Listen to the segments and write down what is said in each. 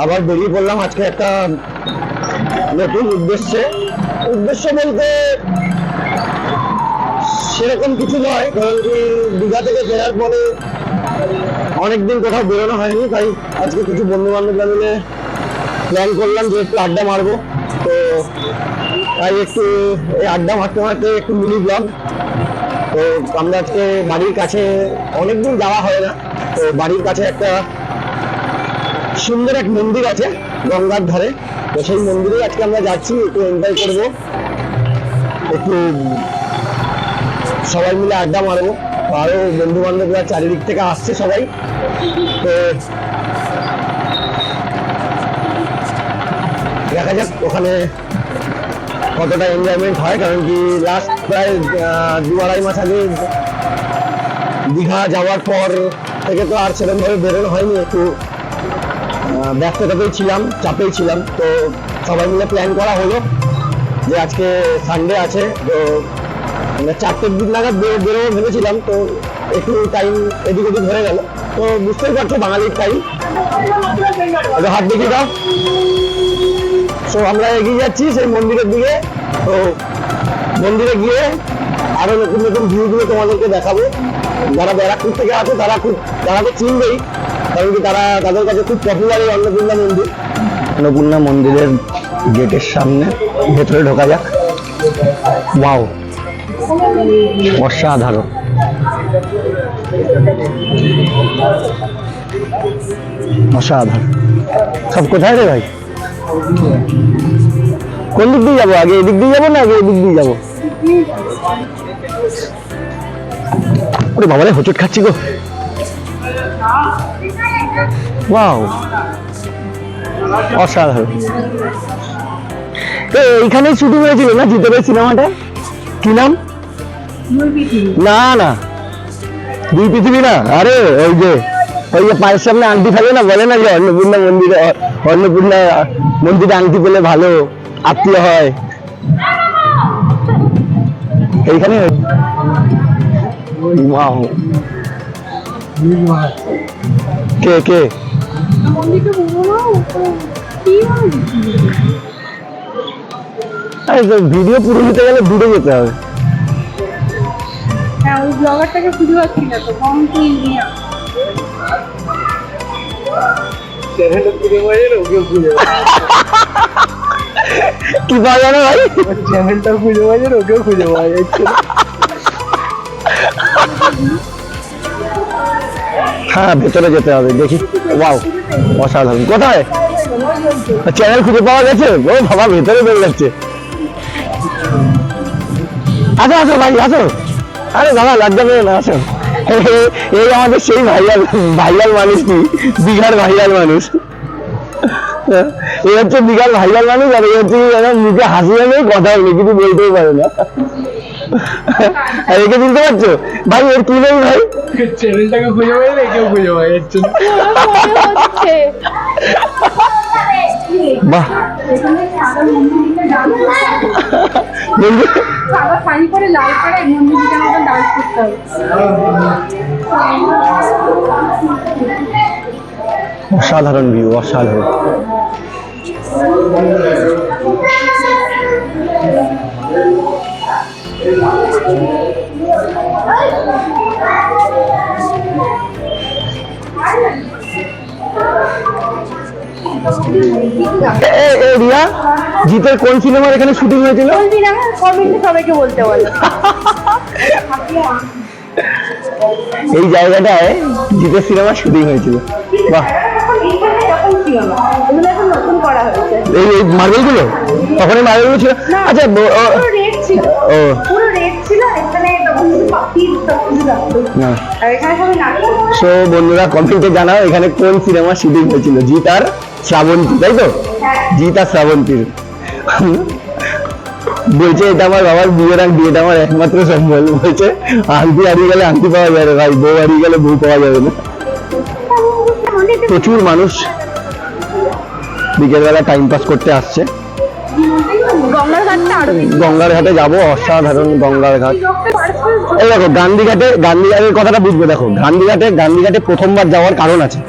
আবার বেরিয়ে পড়লাম আজকে একটা নতুন উদ্দেশ্যে। উদ্দেশ্য বলতে সেরকম কিছু নয়, কারণ কি দীঘা থেকে ফেরার পরে অনেকদিন কোথাও বেরোনো হয়নি, তাই আজকে কিছু বন্ধু বান্ধবরা মিলে প্ল্যান করলাম যে একটু আড্ডা মারবো। তো তাই একটু এই আড্ডা মারতে মারতে একটু মিনি ব্লগ। তো আমরা আজকে বাড়ির কাছে, অনেকদিন যাওয়া হয় না, তো বাড়ির কাছে একটা সুন্দর এক মন্দির আছে গঙ্গার ধারে। তো সেই মন্দিরে আজকে আমরা যাচ্ছি, একটু এনজয় করবো, একটু সবাই মিলে আড্ডা মারবো। আরো বন্ধু বান্ধবরা চারিদিক থেকে আসছে সবাই। তো দেখা যাক ওখানে কতটা এনজয়মেন্ট হয়, কারণ কি লাস্ট প্রায় 2-2.5 মাস আগে দীঘা যাওয়ার পর থেকে তো আর সেরকমভাবে বেরোনো হয়নি, একটু ব্যস্ততাতেই ছিলাম, চাপেই ছিলাম। তো সবাই মিলে প্ল্যান করা হলো যে আজকে সানডে আছে, তো আমরা 4টের দিক নাগাদ বেরোবো ভেবেছিলাম। তো একটু টাইম এদিক ওদিক ধরে গেল। তো বুঝতেই পারছো বাঙালির টাইম, হাত দেখে দাও। তো আমরা এগিয়ে যাচ্ছি সেই মন্দিরের দিকে। তো মন্দিরে গিয়ে আরো নতুন নতুন ভিউগুলো তোমাদেরকে দেখাবো। যারা ব্যারাকপুর থেকে আছে তারা তো চিনবেই, কারণ কি তাদের কাছে খুব পপুলার এই অন্নপূর্ণা মন্দির। অন্নপূর্ণা মন্দিরের গেটের সামনে ভেতরে ঢোকা যাক। ওয়াও, অসাধারণ। অসাধারণ। সব কোথায় রে ভাই? কোন দিক দিয়ে যাবো? আগে এদিক দিয়ে যাবো না আগে এদিক দিয়ে যাবো? ওরে বাবা রে, হোঁচট খাচ্ছি গো। ওয়াও, অসাধারণ। এইখানেই শুটিং হয়েছিল না জিতের সিনেমাটা? কি নাম? না না, দুই পৃথিবী না। আরে ওই যে পায়ের সামনে আংটি ফেলে না, বলে না যে অন্নপূর্ণা মন্দিরে আংটি পেলে ভালো আত্মীয় হয়, এইখানে। কে কে ভিডিও পুরো নিতে গেলে দূরে যেতে হবে। হ্যাঁ, ওই ব্লগারটাকে খুঁজে পাচ্ছি না তো। কম তুই নিয়ে কি পাওয়া যাবে ভাই? চ্যানেলটা খুঁজে পাওয়া যায়, ওকেও খুঁজে পাওয়া যাচ্ছে। হ্যাঁ, ভেতরে যেতে হবে, দেখি। ওয়াও, অসাধারণ। কোথায় চ্যানেল খুঁজে পাওয়া গেছে? ও বাবা, ভেতরে বেড়ে যাচ্ছে। আসো আসো ভাই, আসো। আরে বাবা, লজ্জা পেয়ে না, আসো। এই আমাদের সেই ভাইরাল মানুষ, কি দীঘার ভাইরাল মানুষ। এই হচ্ছে দীঘার ভাইরাল মানুষ, আর এই হচ্ছে মুখে হাসি নেই, কথা নেই, কিছু বলতেই পারে না। একে চিনতে পারছো ভাই? এর কি নেই ভাই? চ্যানেলটাকে খুঁজে পাওয়া যায়, কেউ খুঁজে পাওয়া যাচ্ছে না। বাহ, সাদা শাড়ি পরে লাল করে মন্দিরটার মতো ডান্স করতে হবে। অসাধারণ ভিউ, অসাধারণ। রিয়া, জিতের কোন সিনেমার এখানে শুটিং হয়েছিল? সবাইকে বলতে বলো। এই জায়গাটায় জিতের সিনেমার শুটিং হয়েছিল। বাহ, নতুন করা হয়েছে। এই মার্বেল গুলো তখন এই মার্বেল গুলো ছিল। আচ্ছা, রেড ছিল, ও পুরো রেড ছিল। এখানে সো বন্ধুরা, কমেন্টে জানাও এখানে কোন সিনেমা শুটিং হয়েছিল। জিৎ আর শ্রাবন্তী, তাই তো? জিৎ আর শ্রাবন্তীর। বলছে এটা আমার বাবার বিয়েটা আমার একমাত্র সম্বল। বলছে আংটি হারিয়ে গেলে আংটি পাওয়া যাবে ভাই, বউ হারিয়ে গেলে বউ পাওয়া যাবে না। প্রচুর মানুষ বিকেল বেলা টাইম পাস করতে আসছে। গঙ্গার ঘাটে যাবো, অসাধারণ গঙ্গার ঘাট। এই দেখো গান্ধীঘাটের কথাটা বুঝবে। দেখো গান্ধীঘাটে প্রথমবার যাওয়ার কারণ আছে।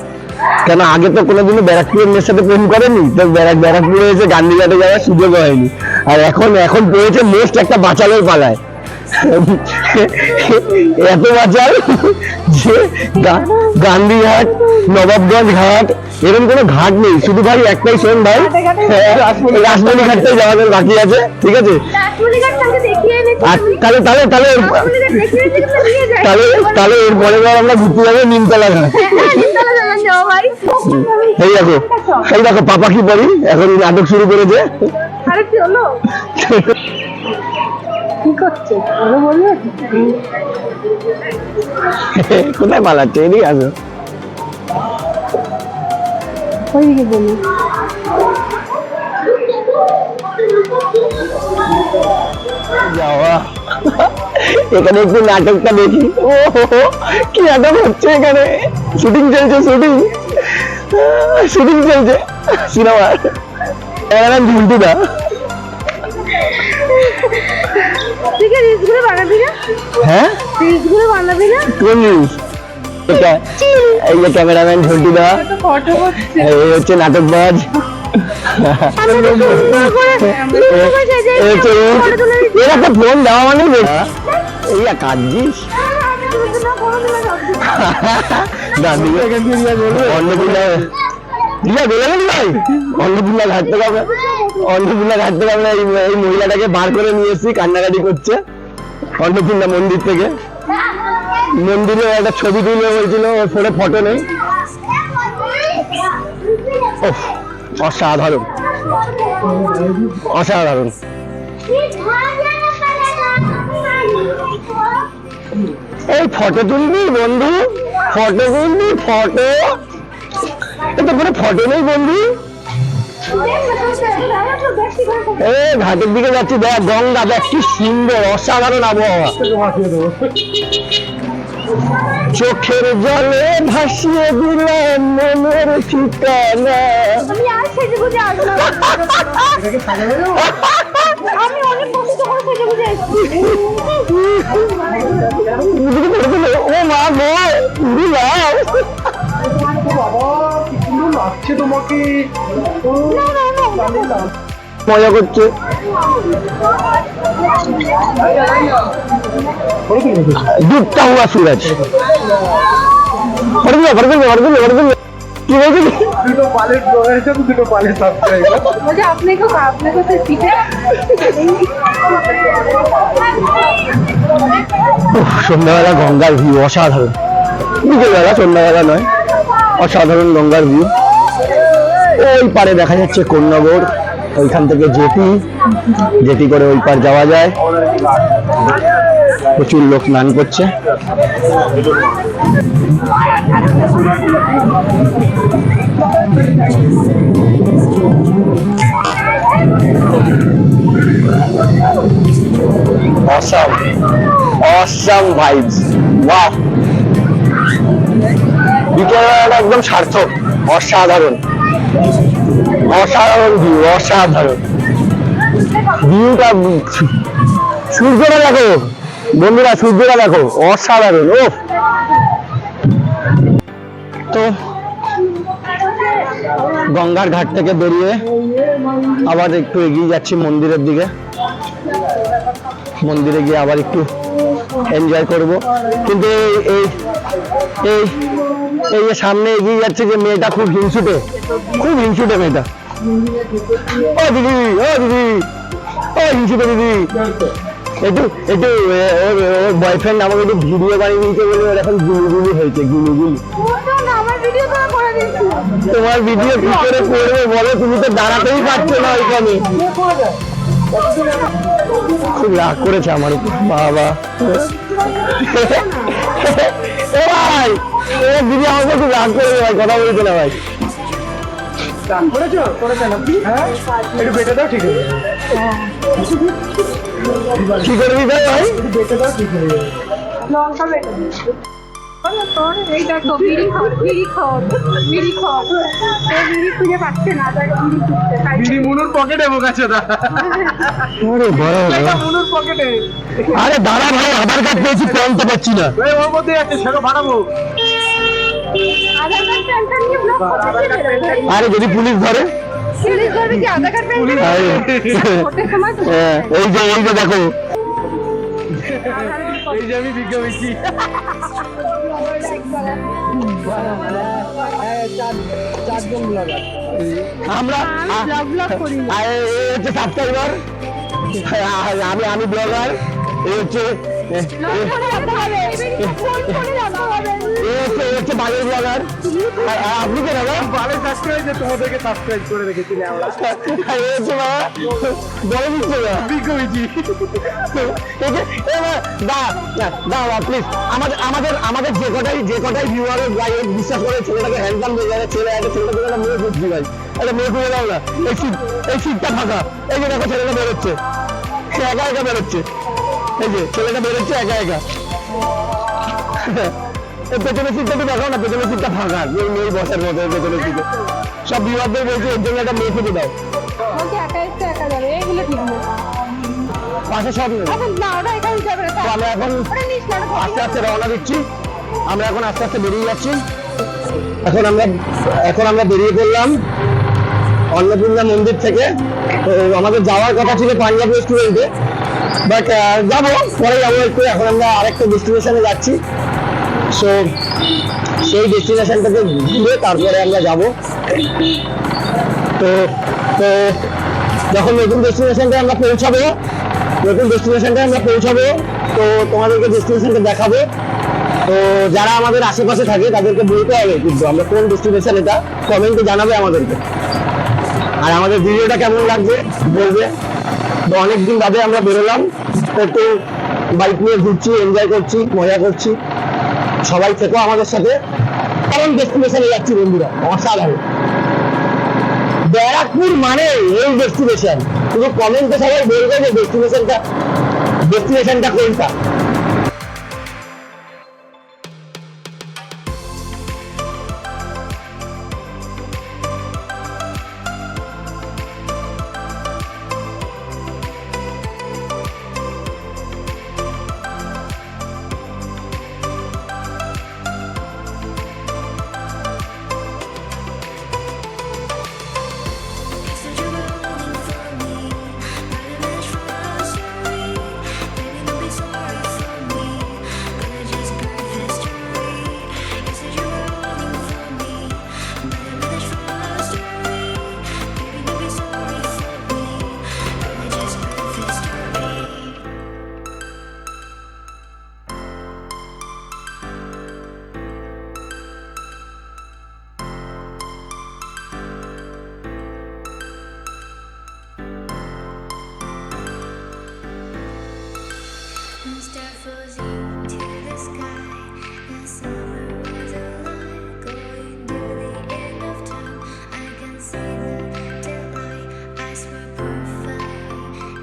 কেন আগে তো কোনোদিনও ব্যারাকপুরের মেয়ের সাথে প্রেম করেনি, তো ব্যারাকপুরে এসে গান্ধীঘাটে যাওয়ার সুযোগ হয়নি। আর এখন পড়েছে মোস্ট একটা বাঁচালের পালায়। এত বাঁচাল যে গান্ধীঘাট, নবাবগঞ্জ ঘাট, এরকম কোনো ঘাট নেই, শুধু ভাই একটাই শোন ভাই, রাসমণি ঘাটটাই যাওয়ার বাকি আছে, ঠিক আছে? আর তাহলে এর পরে আমরা ঘুরতে যাবো নিমতলা ঘাট। এই দেখো পাপা কি বলি, এখন নাটক শুরু করেছে। কোথায় পালাচ্ছে? এদিকে আসো। যাওয়া এখানে একটু নাটকটা দেখি। ও কি নাটক হচ্ছে এখানে, শুটিং চলছে, শুটিং চলছে সিনেমার। ঝুলটু দা হ্যাঁ কোন নিউজ? এই যে ক্যামেরাম্যান ঝুলটু দা, এই হচ্ছে নাটকবাজ। এরা তো ফোন দেওয়া মানে এই কাঁদছিস? অন্নপূর্ণা ঘাট থেকে আমরা এই মহিলাটাকে বার করে নিয়ে এসেছি, কান্নাকাটি করছে অন্নপূর্ণা মন্দির থেকে। মন্দিরে একটা ছবি তুলে হয়েছিল, ওর ফোনে ফটো নেই। অসাধারণ অসাধারণ। এই ফটো তুলবি বন্ধু, ফটো তুলবি, ফটো এটা কোনো ফটো নেই বন্ধু। ঘাটের দিকে যাচ্ছি, দেখ গঙ্গা, দেখ কি সুন্দর অসাধারণ আবহাওয়া। চোখের জলে ভাসিয়ে দিলাম মনের ঠিকানা। ও মা গো, তোমাকে মজা করছে। ডুবতা হুয়া सूरज। কি বলছিস? দুটো পালের প্রোগ্রাম আছে, দুটো পালের সাবস্ক্রাইবার। সন্ধ্যাবেলা গঙ্গার ভিউ অসাধারণ, বিকেলবেলা, সন্ধ্যাবেলা নয়, অসাধারণ গঙ্গার ভিউ। ওই পারে দেখা যাচ্ছে কোন্নগর, ওইখান থেকে জেটি করে ওই পার যাওয়া যায়। প্রচুর লোক স্নান করছে। Awesome vibes, wow. বিকেলবেলা একদম সার্থক, অসাধারণ ভিউ, অসাধারণ ভিউটা। সূর্যটা দেখো বন্ধুরা, সূর্যটা দেখো অসাধারণ। ও তো গঙ্গার ঘাট থেকে বেরিয়ে আবার একটু এগিয়ে যাচ্ছি মন্দিরের দিকে। মন্দিরে গিয়ে আবার একটু এনজয় করব। কিন্তু এই এই এই যে সামনে এগিয়ে যাচ্ছে যে মেয়েটা, খুব হিংসুটে মেয়েটা। ও দিদি, হিংসুটে দিদি, একটু ওর বয়ফ্রেন্ড আমাকে একটু ভিডিও বানিয়ে দিয়েছে বলে ওর এখন গুলুগুলি হয়েছে, গুলুগুলি। তোমার ভিডিও কি করে করবে বলো? তুমি তো দাঁড়াতেই পারছো না ওইখানে। খুব রাগ করেছে আমার উপর, বাবা। ভাই দিদি আমাকে খুব রাগ করে ভাই, কথা বলেছে না ভাই। একটু বেটে দাও, ঠিক আছে? কি করবি ভাই? ভাই বেটে দাও, ঠিক আছে? এই দেখো বিড়ি খুঁজে পাচ্ছে না, বিড়ি মুনুর পকেটে বোকাচ্ছে না। মুনুর পকেটে। আরে দাঁড়া ভাই, আধার কার্ড পেয়েছি, ফোন তো পাচ্ছি না। ওর মধ্যে আছে, সেটা বাড়াবো। আধার কার্ড প্যান কার্ড নিয়ে ব্লক আধার কার্ড প্যান কার্ড আরে যদি পুলিশ ধরে পুলিশ ধরবে কি আধার কার্ড প্যান কার্ড আরে, ভোটের সময় তো হ্যাঁ, এই যে দেখো এই যে আমি বিজ্ঞাপন চারজন ব্লগার আমরা ব্লগ করি না। আরে, এই হচ্ছে সাবস্ক্রাইবার আমি ব্লগার এই হচ্ছে ব্লগ করে রাখতে হবে ফোন করে রাখতে হবে এই হচ্ছে বাজার ব্লগার আপনি কে দাদা ভালো সাবস্ক্রাইব যে তোমাদেরকে সাবস্ক্রাইব করে রেখেছিলে আমরা এই হচ্ছে বাবা বলে দিচ্ছে না বিজ্ঞাপন প্লিজ আমাদের যে কটাই ভিউয়ারের গায়ে বিশ্বাস করে ছেলেটাকে হ্যান্ডসাম হয়ে যাবে ছেলে একটা ছেলেটাকে একটা মেয়ে খুঁজছি ভাই একটা মেয়ে খুঁজে দাও না এই সিটটা ফাঁকা এই যে দেখো ছেলেটা বেরোচ্ছে সে একা একা বেরোচ্ছে এই যে ছেলেটা বেরোচ্ছে একা একা এই পেছনের সিটটা একটু দেখাও না পেছনের সিটটা ফাঁকা মেয়ে বসার মতো পেছনের সিটে সব ভিউয়ারদের বলছে এর জন্য একটা মেয়ে খুঁজে দাও বলছে একা এসে একা যাবে এগুলো ঠিক না পাশে সব নেই এখন না ওটা একাই যাবে না তো আমরা এখন ওটা নিস না ওটা আস্তে আস্তে রওনা দিচ্ছি আমরা এখন আস্তে আস্তে বেরিয়ে যাচ্ছি এখন আমরা বেরিয়ে পড়লাম অন্নপূর্ণা মন্দির থেকে তো আমাদের যাওয়ার কথা ছিল পাঞ্জাব রেস্টুরেন্টে বাট যাবো পরে যাবো একটু এখন আমরা আরেকটা ডেস্টিনেশনে যাচ্ছি সো সেই ডেস্টিনেশনটাকে ঘুরে তারপরে আমরা যাব তো তো যখন নতুন ডেস্টিনেশনটা আমরা পৌঁছাবো তো তোমাদেরকে ডেস্টিনেশনটা দেখাবো তো যারা আমাদের আশেপাশে থাকে তাদেরকে বলতে হবে কিন্তু আমরা কোন ডেস্টিনেশন এটা কমেন্টে জানাবে আমাদেরকে আর আমাদের ভিডিওটা কেমন লাগবে বলবে তো অনেকদিন বাদে আমরা বেরোলাম একটু বাইক নিয়ে ঘুরছি এনজয় করছি মজা করছি সবাই থেকো আমাদের সাথে কারণ ডেস্টিনেশনে যাচ্ছি বন্ধুরা অসাধারণ ব্যারাকপুর মানে এই ডেস্টিনেশন শুধু কমেন্টে সবাই বলবে যে ডেস্টিনেশনটা কোনটা Star flows into the sky, and summer was alive. Going to the end of time, I can see the daylight. I swear perfect,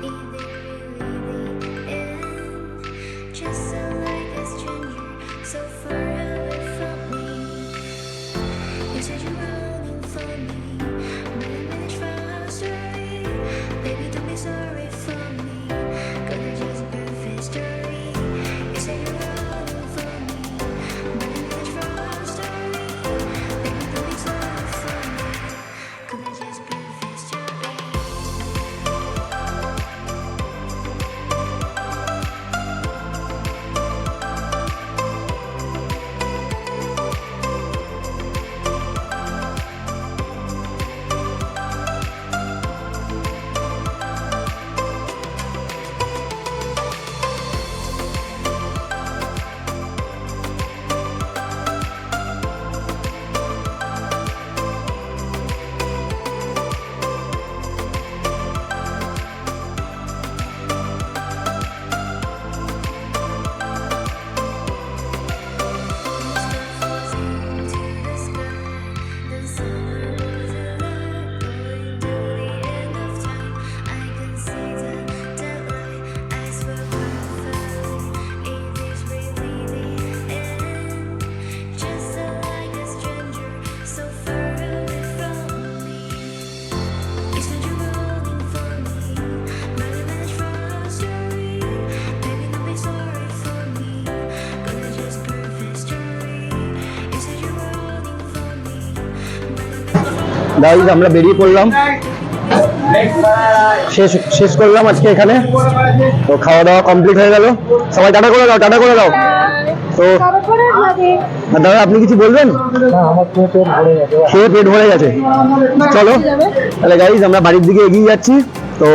in the really the end. Just so like a stranger, so far away from me. You said you're running for me, but I managed for our story. Baby, don't be sorry for me, 'cause it's just a perfect story. You say you're running for me, but I managed for our story. Baby, don't be sorry for me, 'cause it's just a perfect story. Guys আমরা বেরিয়ে পড়লাম, শেষ করলাম আজকে এখানে। তো খাওয়া দাওয়া কমপ্লিট হয়ে গেল, সবাই টাটা করে দাও, টাটা করে দাও। তো আর দাদা আপনি কিছু বলবেন? খেয়ে পেট ভরে গেছে। চলো তাহলে গাইজ আমরা বাড়ির দিকে এগিয়ে যাচ্ছি। তো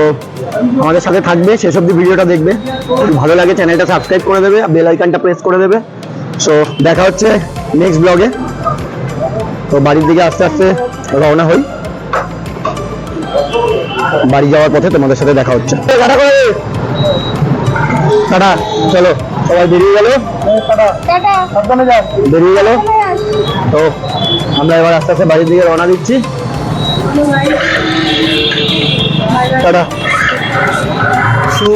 আমাদের সাথে থাকবে, শেষ অব্দি ভিডিওটা দেখবে, যদি ভালো লাগে চ্যানেলটা সাবস্ক্রাইব করে দেবে, বেল আইকনটা প্রেস করে দেবে। সো দেখা হচ্ছে নেক্সট ব্লগে। তো বাড়ির দিকে আস্তে আস্তে রওনা হই, বাড়ি যাওয়ার পথে তোমাদের সাথে দেখা হচ্ছে। টাটা করে টাটা। চলো সবাই বেরিয়ে গেল, বেরিয়ে গেল। তো আমরা এবার আস্তে আস্তে বাড়ির দিকে রওনা দিচ্ছি। টাটা। সো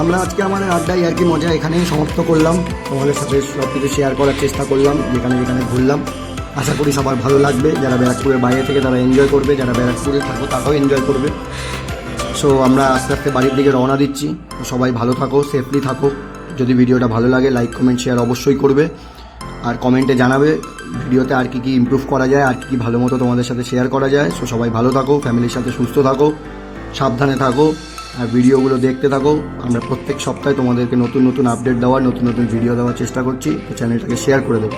আমরা আজকে আমাদের আড্ডায় আর কি মজা এখানেই সমাপ্ত করলাম। তোমাদের সাথে সব কিছু শেয়ার করার চেষ্টা করলাম, যেখানে যেখানে ঘুরলাম। আশা করি সবার ভালো লাগবে, যারা ব্যারাকপুরের বাইরে থেকে তারা এনজয় করবে, যারা ব্যারাকপুরে থাকো তারাও এনজয় করবে। সো আমরা আস্তে আস্তে বাড়ির দিকে রওনা দিচ্ছি। তো সবাই ভালো থাকো, সেফলি থাকো। যদি ভিডিওটা ভালো লাগে লাইক কমেন্ট শেয়ার অবশ্যই করবে, আর কমেন্টে জানাবে ভিডিওতে আর কি কি ইমপ্রুভ করা যায়, আর কি ভালো মতো তোমাদের সাথে শেয়ার করা যায়। সো সবাই ভালো থাকো, ফ্যামিলির সাথে সুস্থ থাকো, সাবধানে থাকো, আর ভিডিওগুলো দেখতে থাকো। আমরা প্রত্যেক সপ্তাহে তোমাদেরকে নতুন নতুন আপডেট দেওয়ার, নতুন নতুন ভিডিও দেওয়ার চেষ্টা করছি। তো চ্যানেলটাকে শেয়ার করে দেবো।